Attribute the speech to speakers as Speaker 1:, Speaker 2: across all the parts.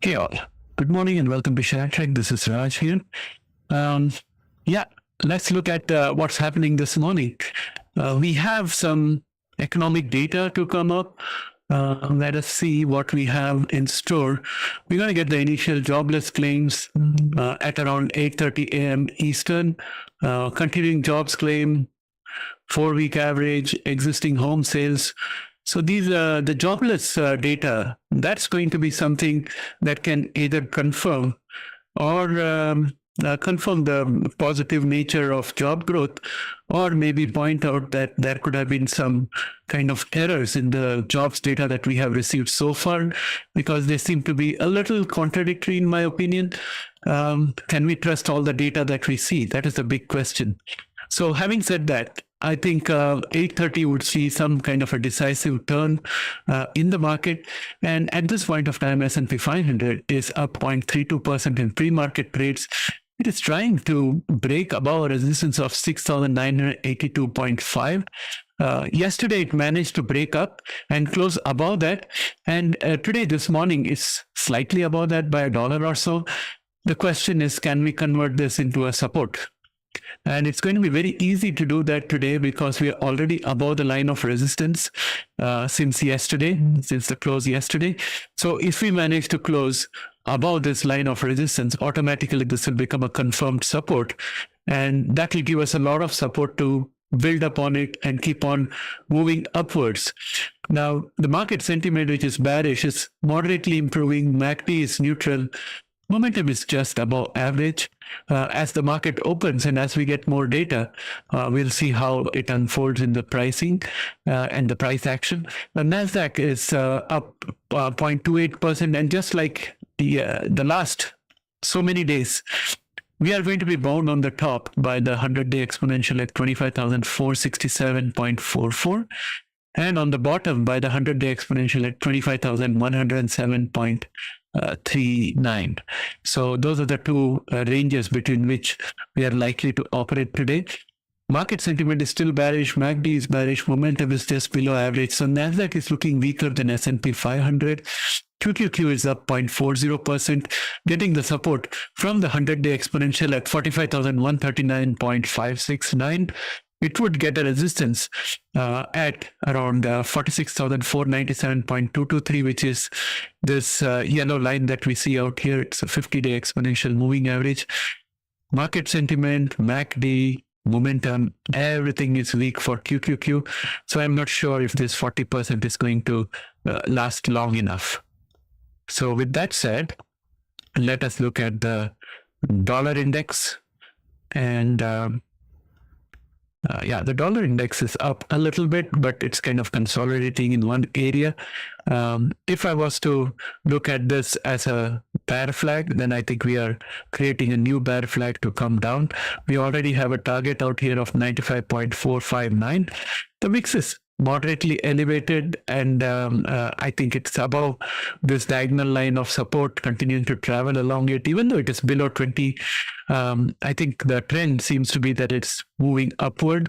Speaker 1: Hey all, good morning and welcome to ShareTreck. This is Raj here. Um, yeah, let's look at what's happening this morning. We have some economic data to come up. Let us see what we have in store. We're going to get the initial jobless claims at around 8:30 a.m. Eastern. Continuing jobs claim, 4-week average, existing home sales. So these the jobless data, that's going to be something that can either confirm or confirm the positive nature of job growth, or maybe point out that there could have been some kind of errors in the jobs data that we have received so far, because they seem to be a little contradictory in my opinion. Can we trust all the data that we see? That is the big question. So having said that, I think 8:30 would see some kind of a decisive turn in the market. And at this point of time, S&P 500 is up 0.32% in pre-market trades. It is trying to break above a resistance of 6,982.5. Yesterday, it managed to break up and close above that. And today, this morning, is slightly above that by $1 or so. The question is, can we convert this into a support? And it's going to be very easy to do that today because we are already above the line of resistance since the close yesterday. So if we manage to close above this line of resistance, automatically this will become a confirmed support. And that will give us a lot of support to build upon it and keep on moving upwards. Now, the market sentiment, which is bearish, is moderately improving. MACD is neutral. Momentum is just above average. As the market opens and as we get more data, we'll see how it unfolds in the pricing and the price action. The Nasdaq is up 0.28%, and just like the last so many days, we are going to be bound on the top by the 100-day exponential at 25,467.44. and on the bottom by the 100-day exponential at 25,107.39. So those are the two ranges between which we are likely to operate today. Market sentiment is still bearish. MACD is bearish. Momentum is just below average. So Nasdaq is looking weaker than S&P 500. QQQ is up 0.40%, getting the support from the 100-day exponential at 45,139.569. It would get a resistance at around 46,497.223, which is this yellow line that we see out here. It's a 50-day exponential moving average. Market sentiment, MACD, momentum, everything is weak for QQQ. So I'm not sure if this 40% is going to last long enough. So with that said, let us look at the dollar index. And the dollar index is up a little bit, but it's kind of consolidating in one area. If I was to look at this as a bear flag, then I think we are creating a new bear flag to come down. We already have a target out here of 95.459. The VIX is moderately elevated, and I think it's above this diagonal line of support, continuing to travel along it, even though it is below 20. I think the trend seems to be that it's moving upward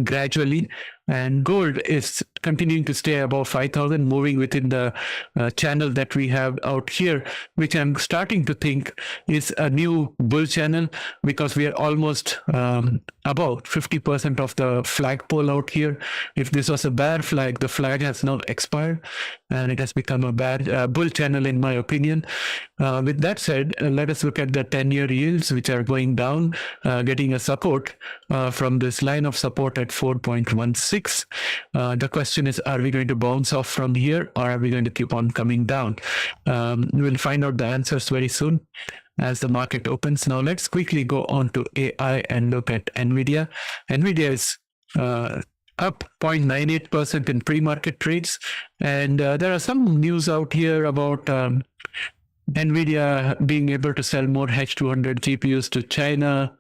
Speaker 1: gradually, and gold is continuing to stay above 5,000, moving within the channel that we have out here, which I'm starting to think is a new bull channel, because we are almost about 50% of the flagpole out here. If this was a bear flag, the flag has now expired and it has become a bull channel in my opinion. With that said, let us look at the 10-year yields, which are going down, getting a support from this line of support at 4.16. The question is, are we going to bounce off from here, or are we going to keep on coming down? We'll find out the answers very soon as the market opens. Now let's quickly go on to AI and look at NVDA. NVDA is up 0.98% in pre-market trades, and there are some news out here about NVIDIA being able to sell more H200 GPUs to China,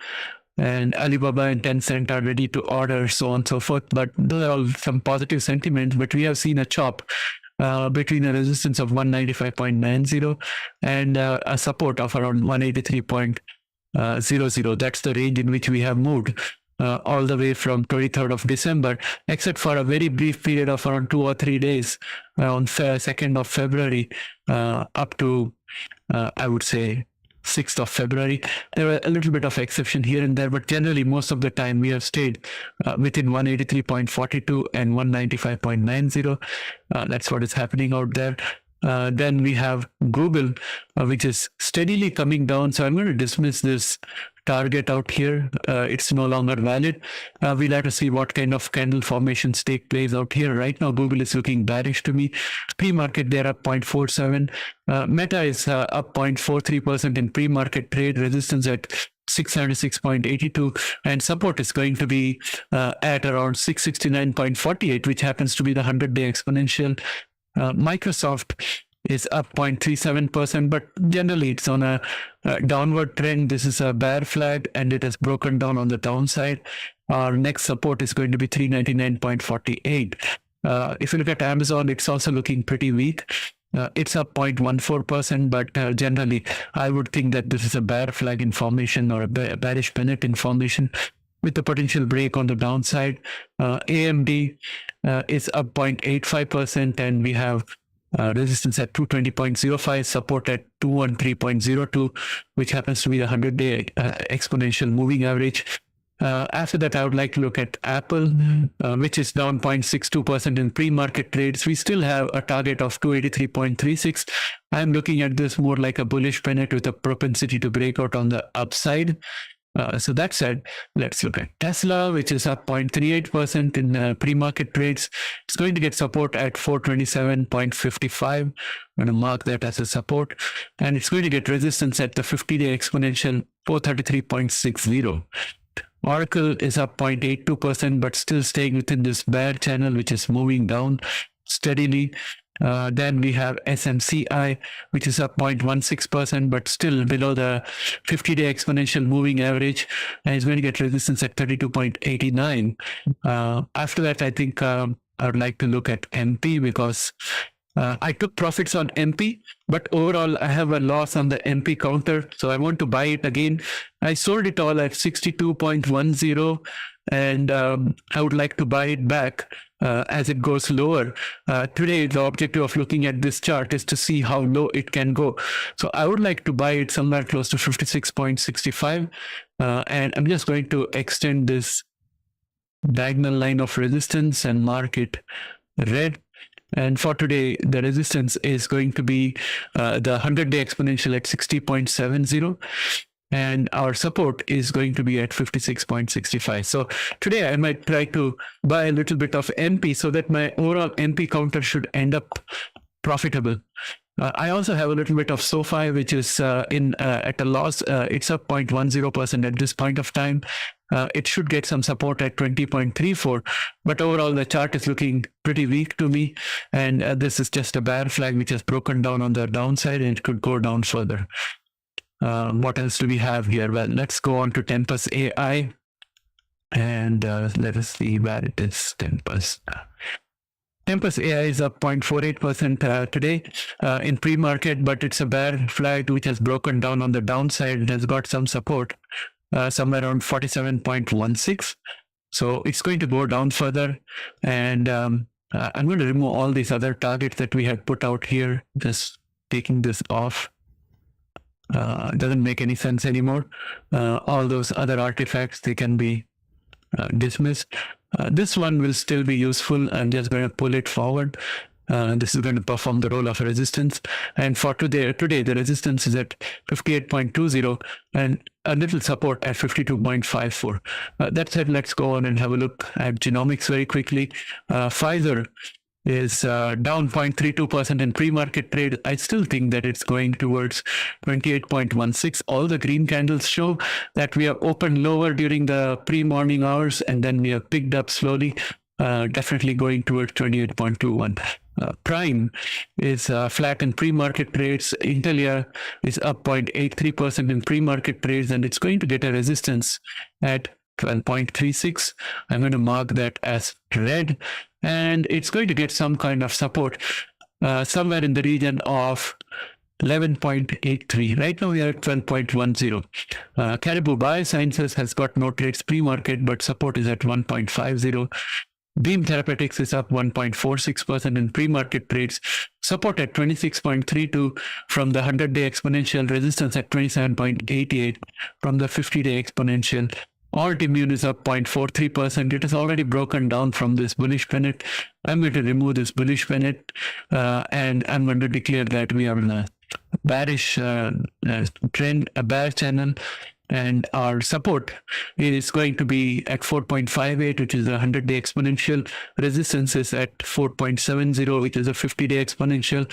Speaker 1: and Alibaba and Tencent are ready to order, so on and so forth. But those are all some positive sentiments, but we have seen a chop between a resistance of 195.90 and a support of around 183.00. That's the range in which we have moved all the way from 23rd of December, except for a very brief period of around 2 or 3 days on 2nd of February up to I would say 6th of February. There were a little bit of exception here and there, but generally most of the time we have stayed within 183.42 and 195.90. That's what is happening out there. Then we have Google, which is steadily coming down. So I'm going to dismiss this target out here. It's no longer valid. We'll have to see what kind of candle formations take place out here. Right now, Google is looking bearish to me. Pre-market, they're up 0.47. Meta is up 0.43% in pre-market trade. Resistance at 676.82, and support is going to be at around 669.48, which happens to be the 100-day exponential. Microsoft is up 0.37%, but generally it's on a downward trend. This is a bear flag, and it has broken down on the downside. Our next support is going to be 399.48. If you look at Amazon, it's also looking pretty weak. It's up 0.14%, but generally I would think that this is a bear flag in formation, or a bearish pennant in formation, with the potential break on the downside. AMD is up 0.85%, and we have resistance at 220.05, support at 213.02, which happens to be the 100-day exponential moving average. After that, I would like to look at Apple, which is down 0.62% in pre-market trades. We still have a target of 283.36. I'm looking at this more like a bullish pennant with a propensity to break out on the upside. So that said, let's look at Tesla, which is up 0.38% in pre-market trades. It's going to get support at 427.55. I'm going to mark that as a support. And it's going to get resistance at the 50-day exponential 433.60. Oracle is up 0.82%, but still staying within this bear channel, which is moving down steadily. Then we have SMCI, which is up 0.16%, but still below the 50-day exponential moving average, and it's going to get resistance at 32.89. After that, I think I would like to look at MP, because I took profits on MP, but overall I have a loss on the MP counter, so I want to buy it again. I sold it all at 62.10, and I would like to buy it back as it goes lower. Today, the objective of looking at this chart is to see how low it can go. So I would like to buy it somewhere close to 56.65, and I'm just going to extend this diagonal line of resistance and mark it red. And for today, the resistance is going to be the 100-day exponential at 60.70. And our support is going to be at 56.65. So today I might try to buy a little bit of MP so that my overall MP counter should end up profitable. I also have a little bit of SoFi, which is at a loss. It's up 0.10% at this point of time. It should get some support at 20.34, but overall the chart is looking pretty weak to me, and this is just a bear flag which has broken down on the downside, and it could go down further. What else do we have here? Well, let's go on to Tempus AI, and let us see where it is. Tempus AI is up 0.48% today in pre-market, but it's a bear flag which has broken down on the downside. It has got some support somewhere around 47.16. So it's going to go down further. And I'm going to remove all these other targets that we had put out here, just taking this off. Doesn't make any sense anymore. All those other artifacts, they can be dismissed. This one will still be useful. I'm just going to pull it forward. This is going to perform the role of a resistance. And for today the resistance is at 58.20 and a little support at 52.54. That said, let's go on and have a look at Genomics very quickly. Pfizer is down 0.32% in pre-market trade. I still think that it's going towards 28.16. All the green candles show that we have opened lower during the pre-morning hours, and then we have picked up slowly, definitely going towards 28.21. Prime is flat in pre-market trades. Intelia is up 0.83% in pre-market trades, and it's going to get a resistance at 12.36. I'm going to mark that as red, and it's going to get some kind of support somewhere in the region of 11.83. Right now we are at 12.10. Caribou Biosciences has got no trades pre-market, but support is at 1.50. Beam Therapeutics is up 1.46% in pre-market trades. Support at 26.32 from the 100-day exponential, resistance at 27.88 from the 50-day exponential. Altimmune is up 0.43%. It has already broken down from this bullish pennant. I'm going to remove this bullish pennant and I'm going to declare that we are in a bearish trend, a bear channel. And our support is going to be at 4.58, which is a 100-day exponential. Resistance is at 4.70, which is a 50-day exponential.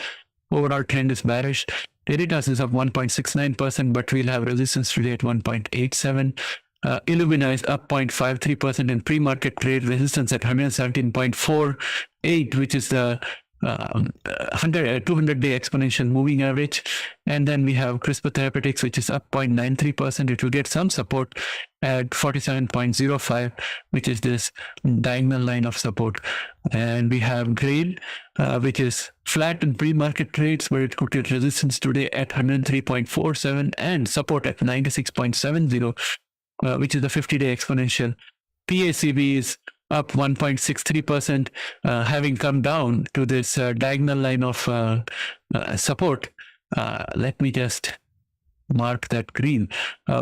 Speaker 1: Overall trend is bearish. Veritas is up 1.69%, but we'll have resistance today at 1.87. Illumina is up 0.53% in pre-market trade, resistance at 117.48, which is the 200-day exponential moving average. And then we have CRISPR Therapeutics, which is up 0.93%. It will get some support at 47.05, which is this diagonal line of support. And we have Grail, which is flat in pre-market trades, where it could get resistance today at 103.47 and support at 96.70. Which is the 50-day exponential. PACB is up 1.63%, having come down to this diagonal line of support. Let me just mark that green.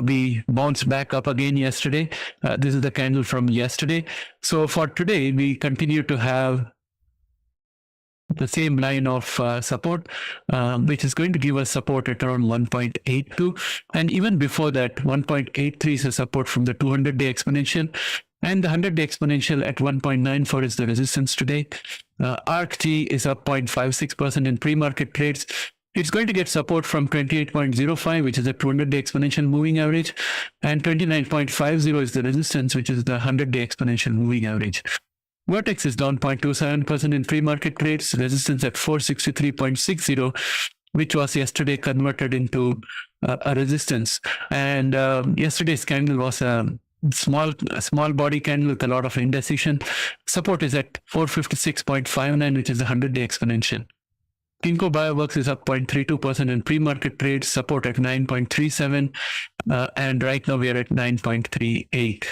Speaker 1: We bounced back up again yesterday. This is the candle from yesterday. So for today, we continue to have the same line of support, which is going to give us support at around 1.82. And even before that, 1.83 is a support from the 200-day exponential. And the 100-day exponential at 1.94 is the resistance today. ARCG is up 0.56% in pre-market trades. It's going to get support from 28.05, which is a 200-day exponential moving average. And 29.50 is the resistance, which is the 100-day exponential moving average. Vertex is down 0.27% in pre-market trades, resistance at 463.60, which was yesterday converted into a resistance. And yesterday's candle was a small body candle with a lot of indecision. Support is at 456.59, which is the 100-day exponential. Ginkgo Bioworks is up 0.32% in pre-market trades, support at 9.37, and right now we are at 9.38.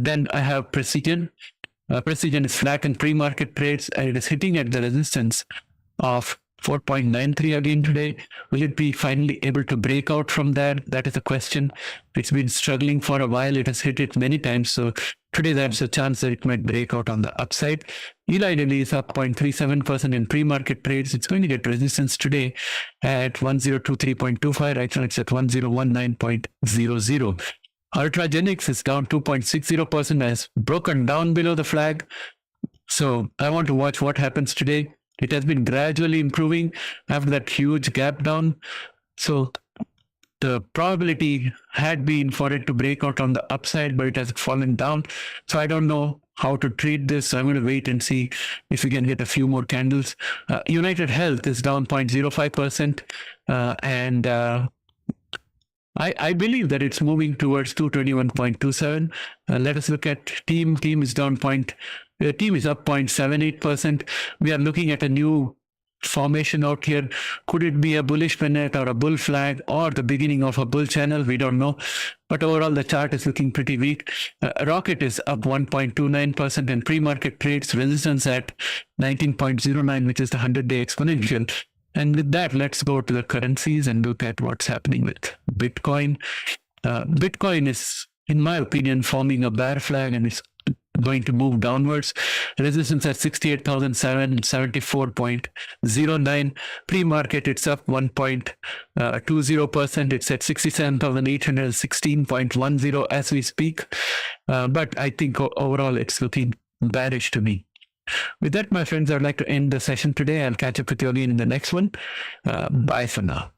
Speaker 1: Then I have Precision. Precision is flat in pre-market trades and it is hitting at the resistance of 4.93 again today. Will it be finally able to break out from that? That is a question. It's been struggling for a while. It has hit it many times. So today there's a chance that it might break out on the upside. Eli Lilly is up 0.37% in pre-market trades. It's going to get resistance today at 1023.25. Right now it's at 1019.00. Ultragenyx is down 2.60%, has broken down below the flag. So I want to watch what happens today. It has been gradually improving after that huge gap down. So the probability had been for it to break out on the upside, but it has fallen down. So I don't know how to treat this. I'm going to wait and see if we can get a few more candles. United Health is down 0.05%. And I believe that it's moving towards 221.27. Let us look at Team. Team is down Team is up 0.78%. We are looking at a new formation out here. Could it be a bullish pennant or a bull flag or the beginning of a bull channel? We don't know. But overall, the chart is looking pretty weak. Rocket is up 1.29% in pre-market trades. Resistance at 19.09, which is the 100-day exponential. And with that, let's go to the currencies and look at what's happening with Bitcoin. Bitcoin is, in my opinion, forming a bear flag and is going to move downwards. Resistance at 68,774.09. Pre-market, it's up 1.20%. It's at 67,816.10 as we speak. But I think overall, it's looking bearish to me. With that, my friends, I'd like to end the session today. I'll catch up with you again in the next one. Bye for now.